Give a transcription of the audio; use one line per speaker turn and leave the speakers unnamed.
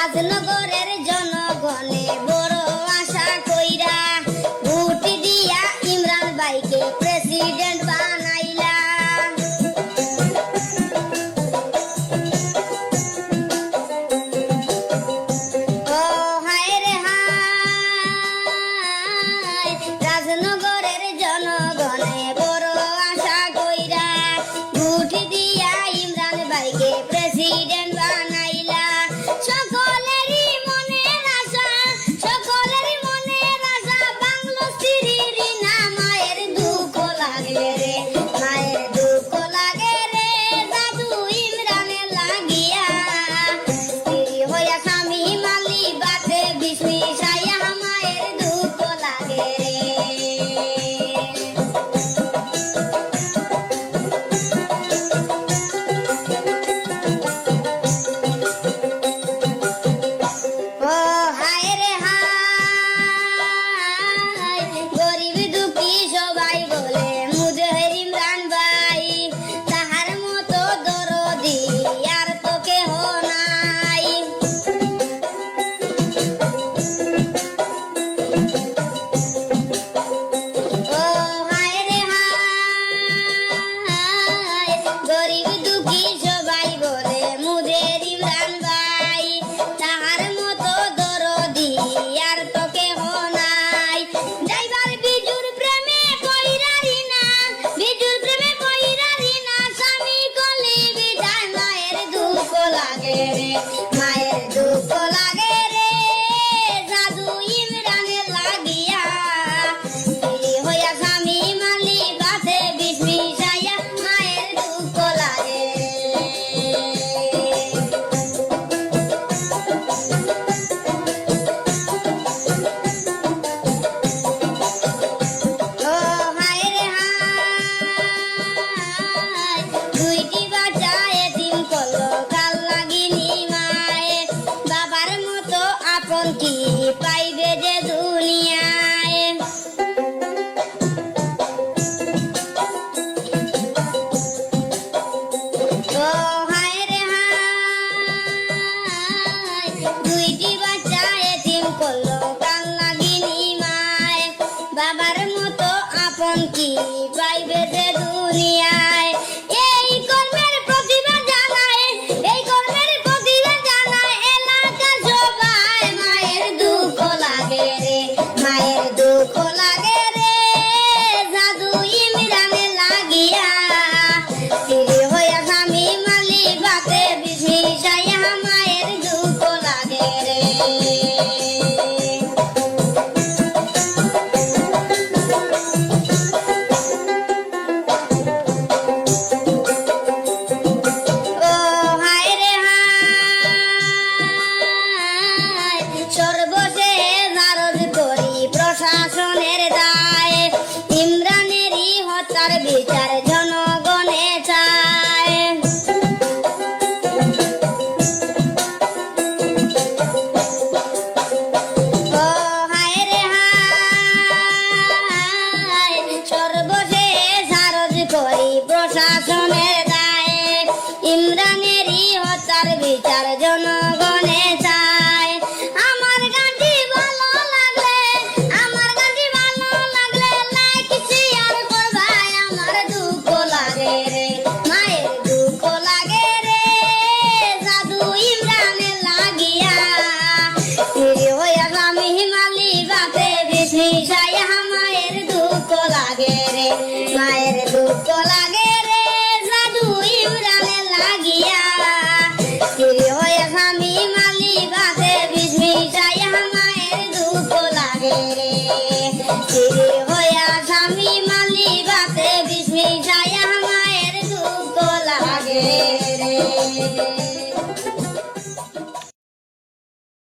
রাজনগরের জনগণে বড় আশা কইরা ভোট দিয়া ইমরান ভাইকে প্রেসিডেন্ট বানাইলা। ও হায় রে হায়, রাজনগরের জনগণে বড় আশা কইরা ভোট দিয়া ইমরান ভাইকে প্রেসিডেন্ট বানাইলা। সকলেরই মনের আশা, সকলেরই মনের আশা বাংলো স্ত্রীর না। মায়ের দুঃখ লাগে রে, মায়ের দুঃখ লাগে রে, জাদু ইমরানের লাগিয়া। স্ত্রী হইয়া স্বামী মালি বাতে বিষ মিশাইয়া, মায়ের দুঃখ লাগে রে। ও হায় রে হায়, গরিব দুঃখী সবাই বলে মুজহির ইমরান ভাই, তাহার মতো দরদি আর তো কেহ নাই। ও হায় রে হায়, গরিব দুঃখী সবাই বলে মুজহির ইমরান ভাই, তাহার মতো দরদি আর তো কেহ নাই। যাইবার বিজুর প্রেমে কইরা রিনা, বিজুর প্রেমে কইরা রিনা, স্বামী কলি বিদায়। মায়ের দুঃখ লাগে রে, মায়ের দুঃখ লাগে রে, জাদু ইমরানের লাগিয়া। স্ত্রী হইয়া স্বামী মালি বাতে বিষ মিশাইয়া, মায়ের দুঃখ লাগে রে। ও হায় রে হায়, দুইটি বাচ্চা এতিম করলো কাল লাগিনি মায়ে, বাবার মতো আপন কি পাইবে যে দুনিয়ায়। ও হায় রে হায়, দুইটি বাচ্চা এতিম করলো কাল লাগিনি মায়ে, বাবার মতো আপন কি পাইবে যে দুনিয়ায়। এই কর্মের প্রতিবাদ জানায়, এই কর্মের প্রতিবাদ জানায় এলাকার সবাই। মায়ের দুঃখ লাগে রে, মায়ের দুঃখ লাগে রে, জাদু ইমরানের লাগিয়া। স্ত্রী হইয়া স্বামী মালি বাতে বিষ মিশাইয়া, মায়ের দুঃখ লাগে রে। ও হায় রে হায়, সর্বশেষ আরজ করি প্রশাসনের দায়, ইমরানেরই হত্যার বিচার জনগণে চায়। ও হায় রে হায়, সর্বশেষ আরজ করি প্রশাসনের দায়, ইমরানেরই হত্যার বিচার জনগণে চায়। আমার গানটি ভালো লাগলে, আমার গানটি ভালো লাগলে লাইক শেয়ার করবাই। আমার দুঃখ লাগে রে, মায়ের দুঃখ লাগে রে, জাদু ইমরানের লাগিয়া। স্ত্রী হইয়া স্বামী মালি বাতে বিষ মিশাইয়া, মায়ের দুঃখ লাগে রে, মায়ের দুঃখ লাগে রে, জাদু ইমরানের লাগিয়া। স্ত্রী হইয়া স্বামী মালি বাতে বিষ মিশাইয়া, মায়ের দুঃখ লাগে রে।